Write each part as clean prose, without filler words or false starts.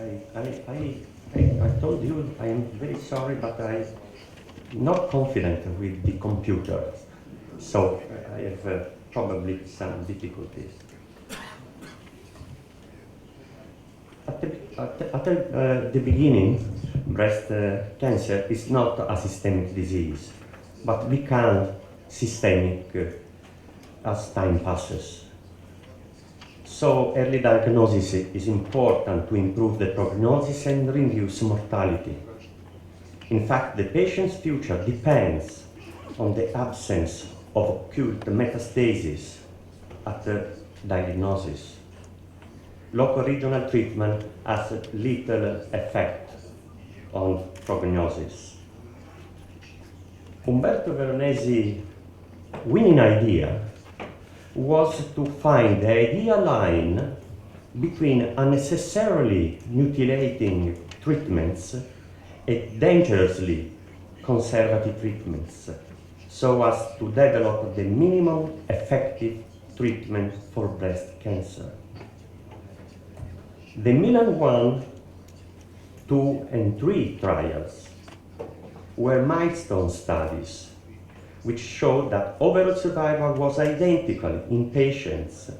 I told you I am very sorry, but I'm not confident with the computer, so I have probably some difficulties. At the beginning, breast cancer is not a systemic disease, but becomes systemic as time passes. So early diagnosis is important to improve the prognosis and reduce mortality. In fact, the patient's future depends on the absence of occult metastasis at the diagnosis. Local regional treatment has little effect on prognosis. Umberto Veronese's winning idea was to find the ideal line between unnecessarily mutilating treatments and dangerously conservative treatments, so as to develop the minimum effective treatment for breast cancer. The Milan 1, 2, and 3 trials were milestone studies which showed that overall survival was identical in patients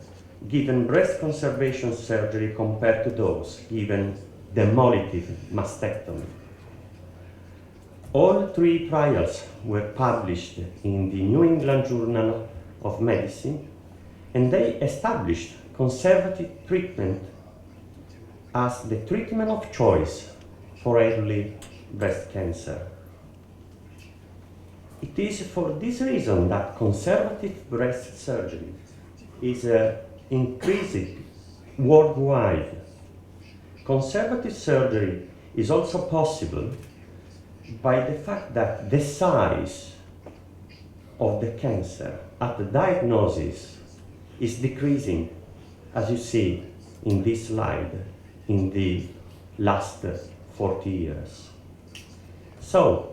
given breast conservation surgery compared to those given demolitive mastectomy. All 3 trials were published in the New England Journal of Medicine, and they established conservative treatment as the treatment of choice for early breast cancer. It is for this reason that conservative breast surgery is increasing worldwide. Conservative surgery is also possible by the fact that the size of the cancer at the diagnosis is decreasing, as you see in this slide, in the last 40 years. So,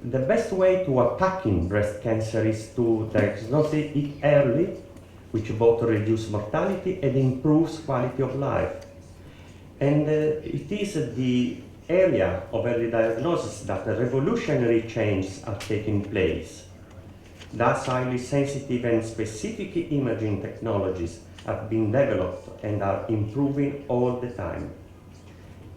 the best way to attacking breast cancer is to diagnose it early, which both reduces mortality and improves quality of life. And it is the area of early diagnosis that revolutionary changes are taking place. Thus, highly sensitive and specific imaging technologies have been developed and are improving all the time.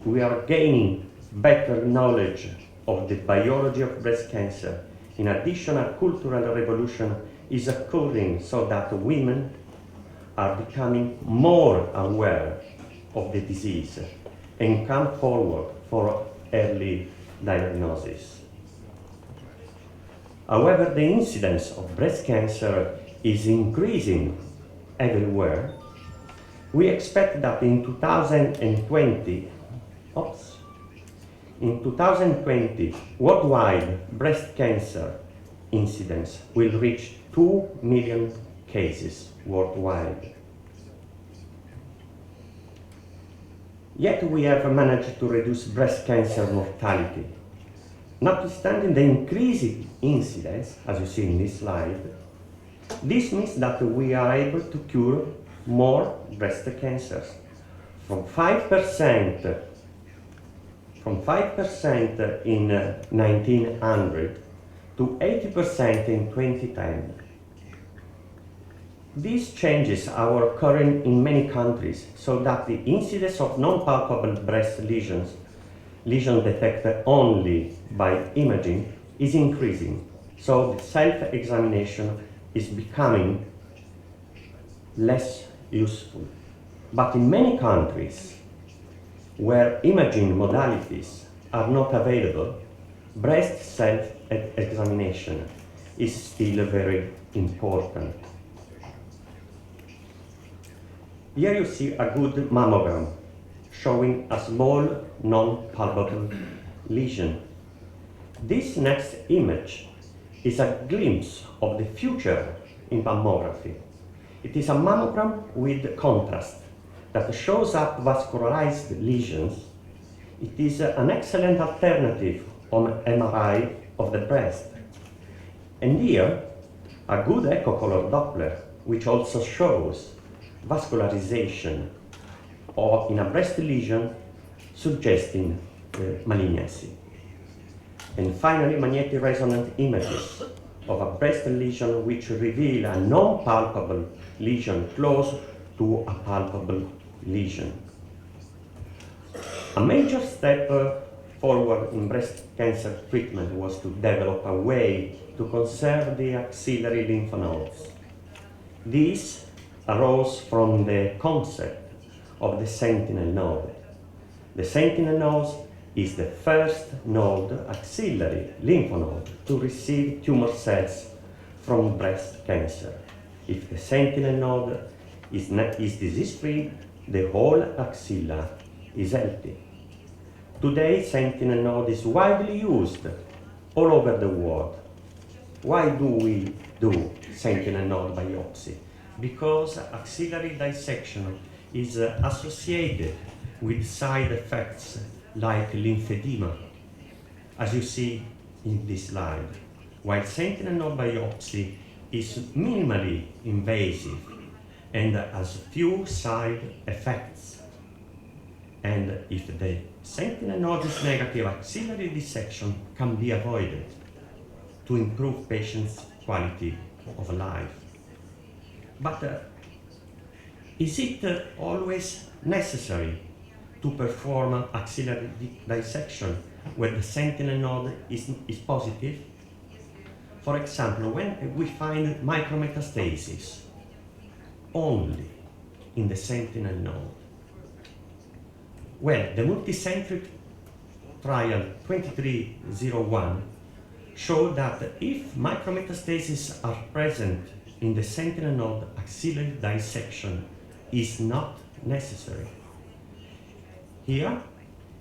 We are gaining better knowledge of the biology of breast cancer. In addition, a cultural revolution is occurring so that women are becoming more aware of the disease and come forward for early diagnosis. However, the incidence of breast cancer is increasing everywhere. We expect that in 2020, worldwide breast cancer incidence will reach 2 million cases worldwide. Yet we have managed to reduce breast cancer mortality. Notwithstanding the increasing incidence, as you see in this slide, this means that we are able to cure more breast cancers. From 5% in 1900 to 80% in 2010. These changes are occurring in many countries, so that the incidence of non-palpable breast lesions detected only by imaging, is increasing. So the self-examination is becoming less useful. But in many countries where imaging modalities are not available, breast self-examination is still very important. Here you see a good mammogram showing a small non-palpable lesion. This next image is a glimpse of the future in mammography. It is a mammogram with contrast that shows up vascularized lesions. It is an excellent alternative on MRI of the breast. And here, a good echo-color Doppler, which also shows vascularization or in a breast lesion suggesting malignancy. And finally, magnetic resonance images of a breast lesion which reveal a non-palpable lesion close to a palpable lesion. A major step forward in breast cancer treatment was to develop a way to conserve the axillary lymph nodes. This arose from the concept of the sentinel node. The sentinel node is the first node, axillary lymph node, to receive tumor cells from breast cancer. If the sentinel node is disease-free, the whole axilla is healthy. Today, sentinel node is widely used all over the world. Why do we do sentinel node biopsy? Because axillary dissection is associated with side effects like lymphedema, as you see in this slide, while sentinel node biopsy is minimally invasive and has few side effects. And if the sentinel node is negative, axillary dissection can be avoided to improve patients' quality of life. But is it always necessary to perform axillary dissection when the sentinel node is positive? For example, when we find micrometastasis only in the sentinel node. Well, the multicentric trial 2301 showed that if micrometastases are present in the sentinel node, axillary dissection is not necessary. Here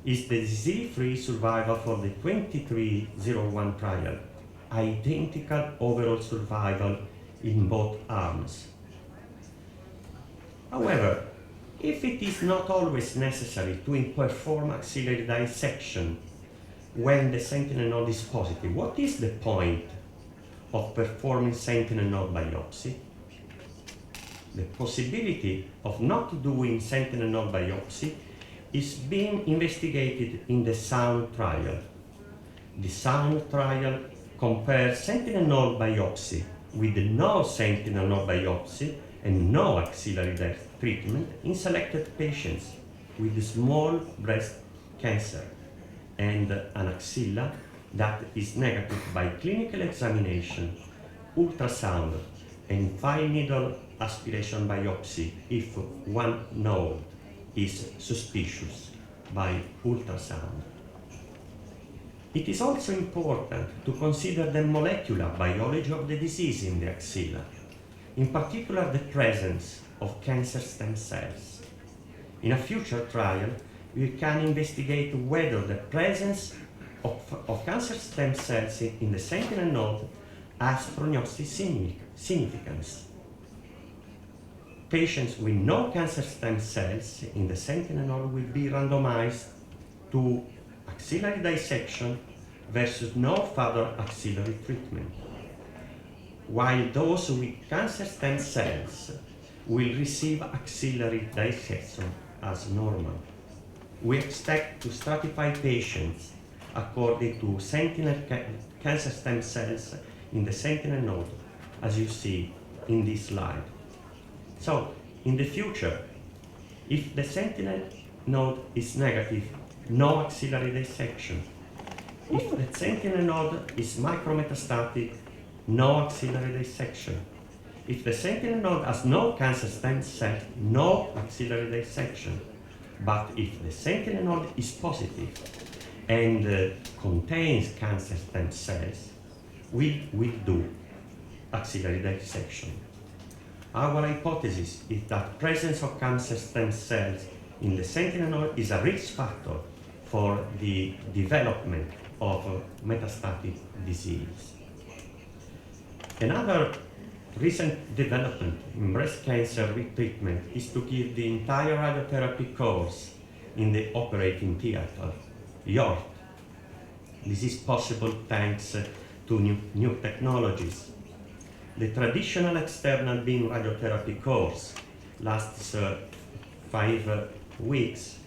is the disease-free survival for the 2301 trial, identical overall survival in both arms. However, if it is not always necessary to perform axillary dissection when the sentinel node is positive, what is the point of performing sentinel node biopsy? The possibility of not doing sentinel node biopsy is being investigated in the SOUND trial. The SOUND trial compares sentinel node biopsy with no sentinel node biopsy and no axillary treatment in selected patients with small breast cancer and an axilla that is negative by clinical examination, ultrasound, and fine needle aspiration biopsy if one node is suspicious by ultrasound. It is also important to consider the molecular biology of the disease in the axilla, in particular the presence of cancer stem cells. In a future trial, we can investigate whether the presence of cancer stem cells in the sentinel node has prognostic significance. Patients with no cancer stem cells in the sentinel node will be randomized to axillary dissection versus no further axillary treatment, while those with cancer stem cells will receive axillary dissection as normal. We expect to stratify patients according to sentinel cancer stem cells in the sentinel node, as you see in this slide. So, in the future, if the sentinel node is negative, no axillary dissection. If the sentinel node is micrometastatic, no axillary dissection. If the sentinel node has no cancer stem cell, no axillary dissection. But if the sentinel node is positive and contains cancer stem cells, we will do axillary dissection. Our hypothesis is that presence of cancer stem cells in the sentinel node is a risk factor for the development of metastatic disease. Another recent development in breast cancer treatment is to give the entire radiotherapy course in the operating theater, EURAMA. This is possible thanks to new technologies. The traditional external beam radiotherapy course lasts 5 weeks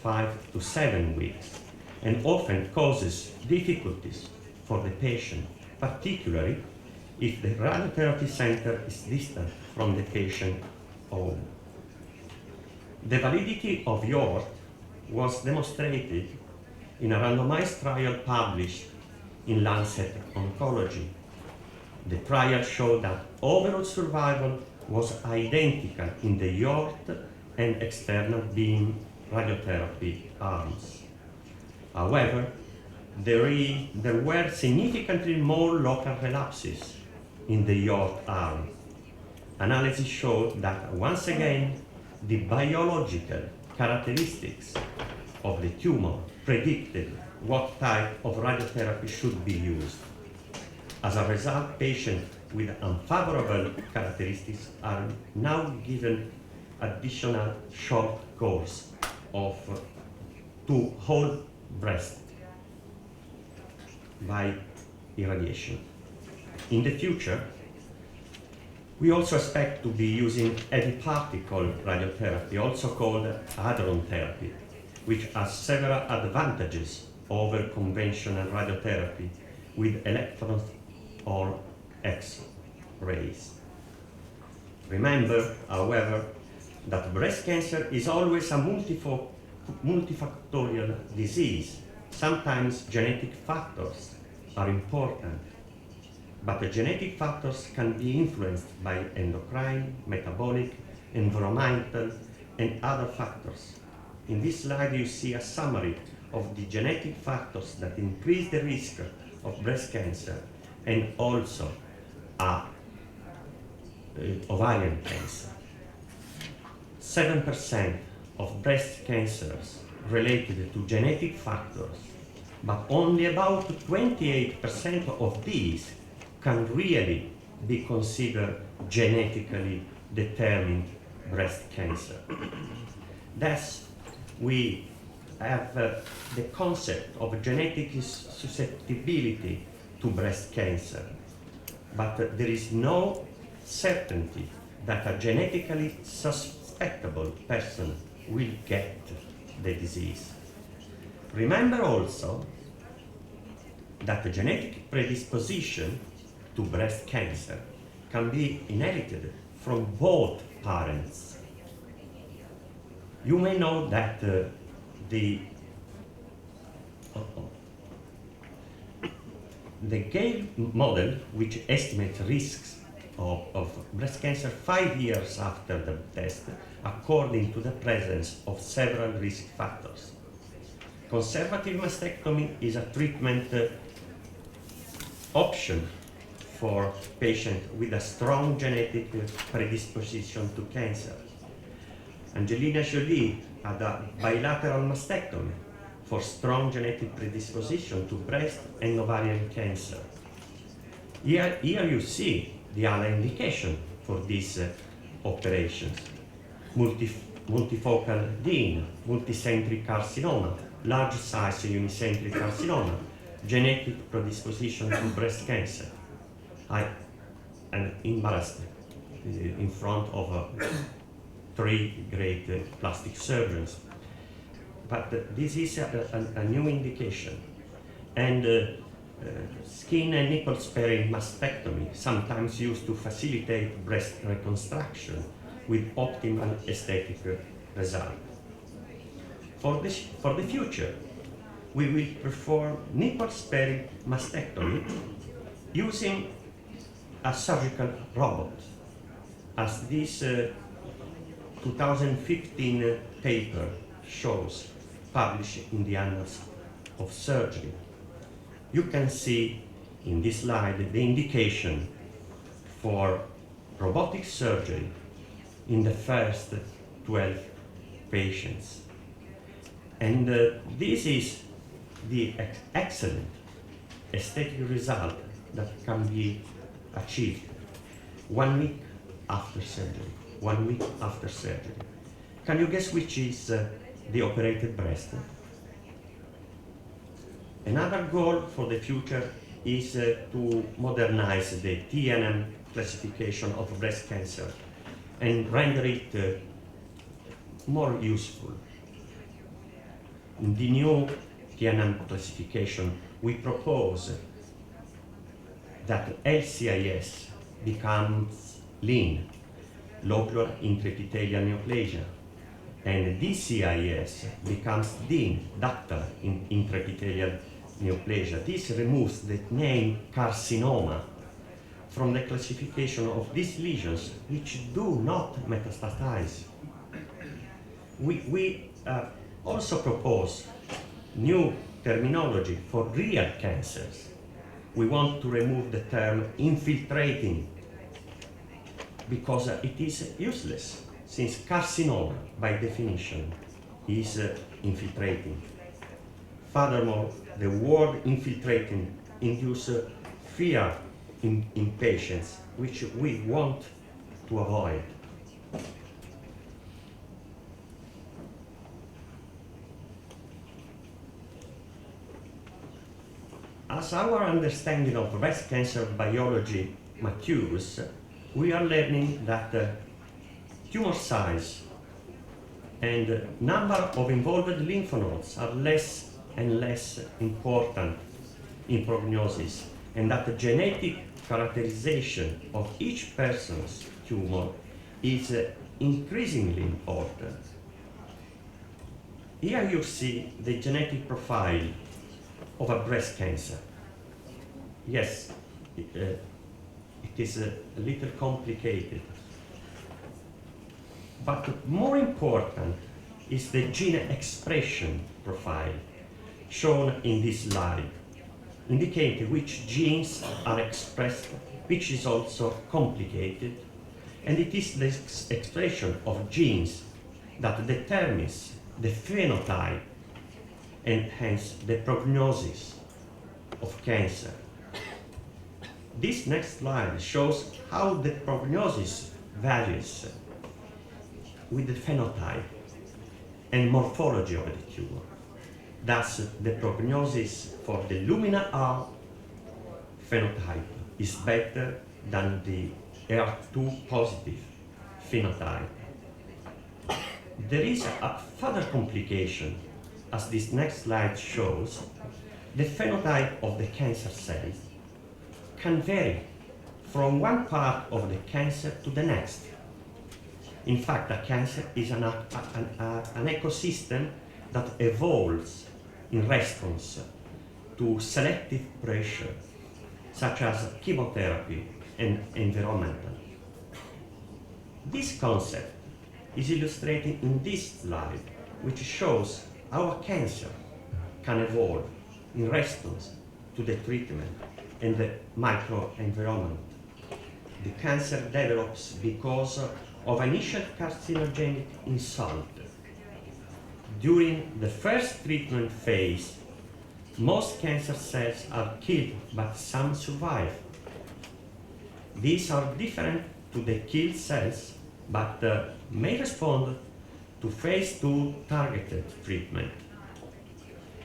5 to 7 weeks, and often causes difficulties for the patient, particularly if the radiotherapy center is distant from the patient home. The validity of YORT was demonstrated in a randomized trial published in Lancet Oncology. The trial showed that overall survival was identical in the YORT and external beam radiotherapy arms. However, there were significantly more local relapses in the YORT arm. Analysis showed that once again, the biological characteristics of the tumor predicted what type of radiotherapy should be used. As a result, patients with unfavorable characteristics are now given additional short course of to whole breast by irradiation. In the future, we also expect to be using heavy particle radiotherapy, also called hadron therapy, which has several advantages over conventional radiotherapy with electrons or X-rays. Remember, however, that breast cancer is always a multifactorial disease. Sometimes genetic factors are important, but the genetic factors can be influenced by endocrine, metabolic, environmental, and other factors. In this slide, you see a summary of the genetic factors that increase the risk of breast cancer and also ovarian cancer. 7% of breast cancers related to genetic factors, but only about 28% of these can really be considered genetically determined breast cancer. Thus, we have the concept of genetic susceptibility to breast cancer, but there is no certainty that a genetically susceptible person will get the disease. Remember also that the genetic predisposition to breast cancer can be inherited from both parents. You may know that the Gale model, which estimates risks of breast cancer 5 years after the test, according to the presence of several risk factors. Conservative mastectomy is a treatment option for patients with a strong genetic predisposition to cancer. Angelina Jolie had a bilateral mastectomy for strong genetic predisposition to breast and ovarian cancer. Here you see the other indication for these operations. Multifocal DIN, multicentric carcinoma, large size unicentric carcinoma, genetic predisposition to breast cancer. I am embarrassed in front of 3 great plastic surgeons. But this is a new indication. And skin and nipple sparing mastectomy, sometimes used to facilitate breast reconstruction with optimal aesthetic result. For the future, we will perform nipple sparing mastectomy using a surgical robot, as this 2015 paper shows, published in the Annals of Surgery. You can see in this slide the indication for robotic surgery in the first 12 patients. And this is the excellent aesthetic result that can be achieved 1 week after surgery. 1 week after surgery. Can you guess which is the operated breast? Another goal for the future is to modernize the TNM classification of breast cancer and render it more useful. In the new TNM classification, we propose that LCIS becomes lean, lobular intraepithelial neoplasia, and DCIS becomes DIN, ductal intraepithelial neoplasia. This removes the name carcinoma from the classification of these lesions which do not metastasize. We also propose new terminology for real cancers. We want to remove the term infiltrating because it is useless, since carcinoma, by definition, is infiltrating. Furthermore, the word infiltrating induces fear in patients, which we want to avoid. As our understanding of breast cancer biology matures, we are learning that tumor size and number of involved lymph nodes are less and less important in prognosis, and that the genetic characterization of each person's tumor is increasingly important. Here you see the genetic profile of a breast cancer. Yes, it is a little complicated, but more important is the gene expression profile shown in this slide, indicating which genes are expressed, which is also complicated, and it is the expression of genes that determines the phenotype and hence the prognosis of cancer. This next slide shows how the prognosis varies with the phenotype and morphology of the tumor. Thus, the prognosis for the lumina R phenotype is better than the HER2 positive phenotype. There is a further complication, as this next slide shows. The phenotype of the cancer cells can vary from one part of the cancer to the next. In fact, a cancer is an ecosystem that evolves in response to selective pressure, such as chemotherapy and environmental. This concept is illustrated in this slide, which shows how a cancer can evolve in response to the treatment and the microenvironment. The cancer develops because of initial carcinogenic insult. During the first treatment phase, most cancer cells are killed, but some survive. These are different to the killed cells, but may respond to phase 2 targeted treatment.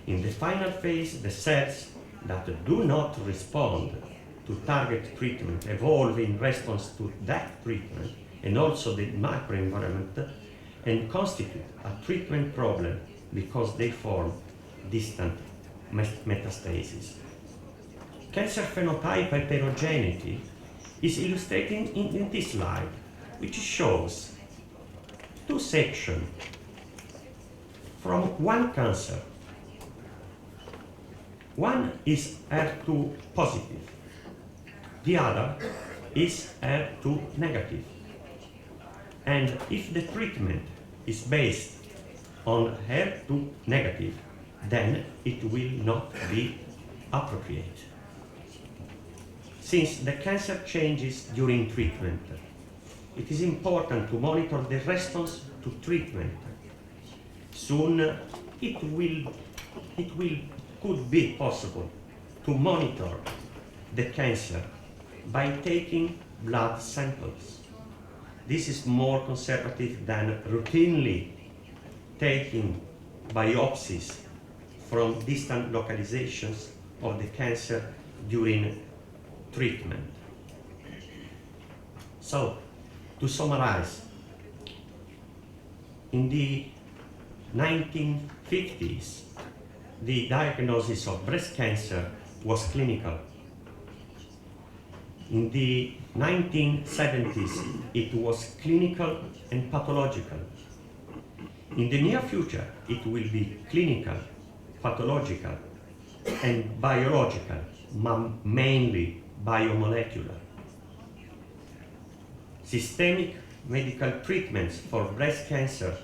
In the final phase, the cells that do not respond to target treatment evolve in response to that treatment and also the microenvironment, and constitute a treatment problem because they form distant metastases. Cancer phenotype heterogeneity is illustrated in this slide, which shows two sections from one cancer. One is HER2 positive, the other is HER2 negative. And if the treatment is based on HER2 negative, then it will not be appropriate. Since the cancer changes during treatment, it is important to monitor the response to treatment. Soon could be possible to monitor the cancer by taking blood samples. This is more conservative than routinely taking biopsies from distant localizations of the cancer during treatment. So, to summarize, in the 1950s, the diagnosis of breast cancer was clinical. In the 1970s, it was clinical and pathological. In the near future, it will be clinical, pathological, and biological, mainly biomolecular. Systemic medical treatments for breast cancer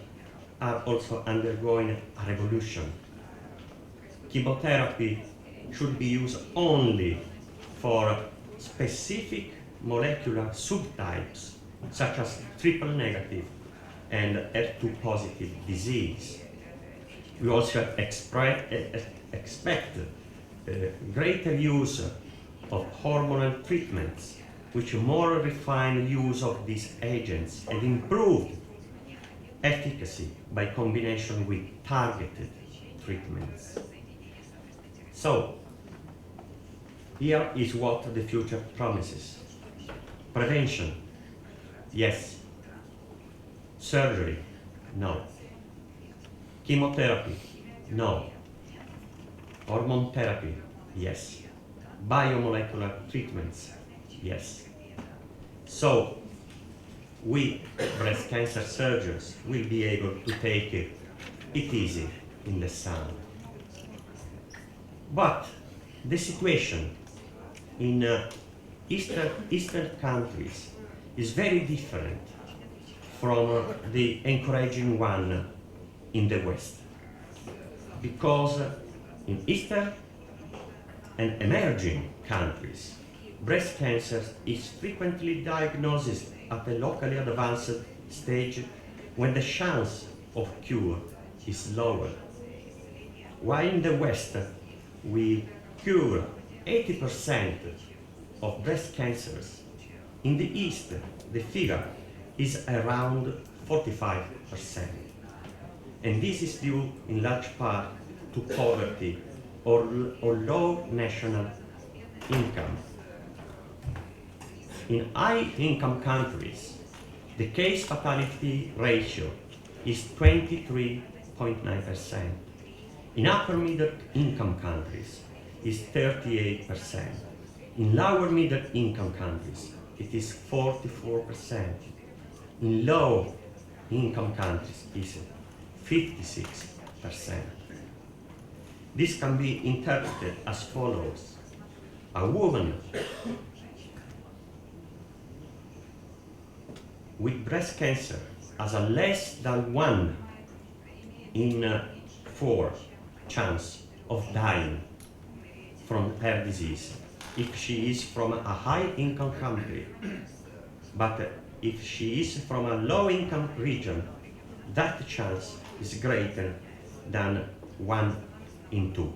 are also undergoing a revolution. Chemotherapy should be used only for specific molecular subtypes, such as triple negative and HER2 positive disease. We also expect greater use of hormonal treatments, which more refine use of these agents and improved efficacy by combination with targeted treatments. So, here is what the future promises. Prevention, yes. Surgery, no. Chemotherapy, no. Hormone therapy, yes. Biomolecular treatments, yes. So, we, breast cancer surgeons, will be able to take it easy in the sun. But the situation in Eastern countries is very different from the encouraging one in the West. Because in Eastern and emerging countries, breast cancer is frequently diagnosed at a locally advanced stage when the chance of cure is lower. While in the West, we cure 80% of breast cancers. In the East, the figure is around 45%. And this is due in large part to poverty or low national income. In high-income countries, the case fatality ratio is 23.9%. In upper middle income countries, is 38%. In lower middle income countries, it is 44%. In low income countries, it is 56%. This can be interpreted as follows. A woman with breast cancer has a less than 1 in 4 chance of dying from her disease if she is from a high-income country. But if she is from a low-income region, that chance is greater than 1 in 2.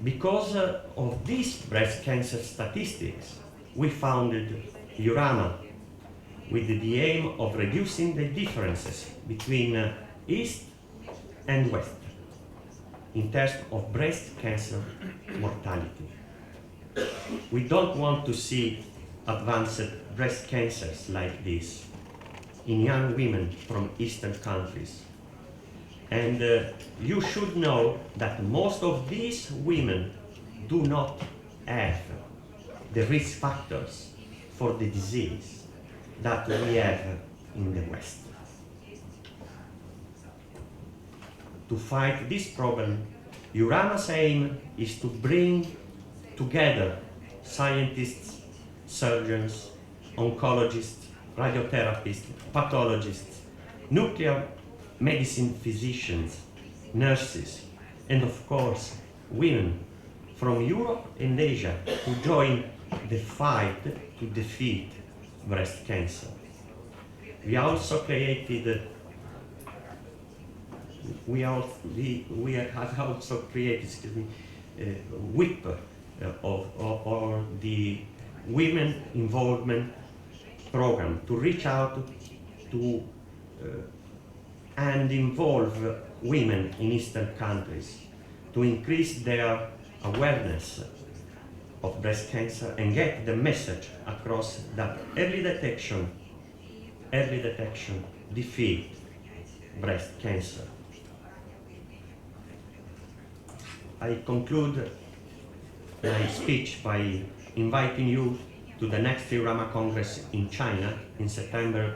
Because of these breast cancer statistics, we founded EURAMA with the aim of reducing the differences between East and West in terms of breast cancer mortality. We don't want to see advanced breast cancers like this in young women from Eastern countries. And you should know that most of these women do not have the risk factors for the disease that we have in the West. To fight this problem, EURAMA's aim is to bring together scientists, surgeons, oncologists, radiotherapists, pathologists, nuclear medicine physicians, nurses, and of course, women from Europe and Asia to join the fight to defeat breast cancer. We also created we have also created, WIP or the Women Involvement Program to reach out to and involve women in Eastern countries to increase their awareness of breast cancer and get the message across that early detection, defeat, breast cancer. I conclude my speech by inviting you to the next EURAMA Congress in China in September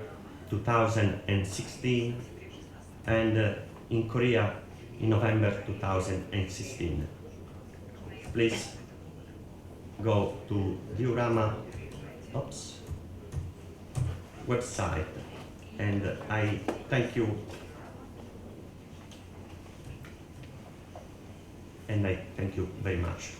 2016 and in Korea in November 2016. Please go to the EURAMA website, and I thank you. And I thank you very much.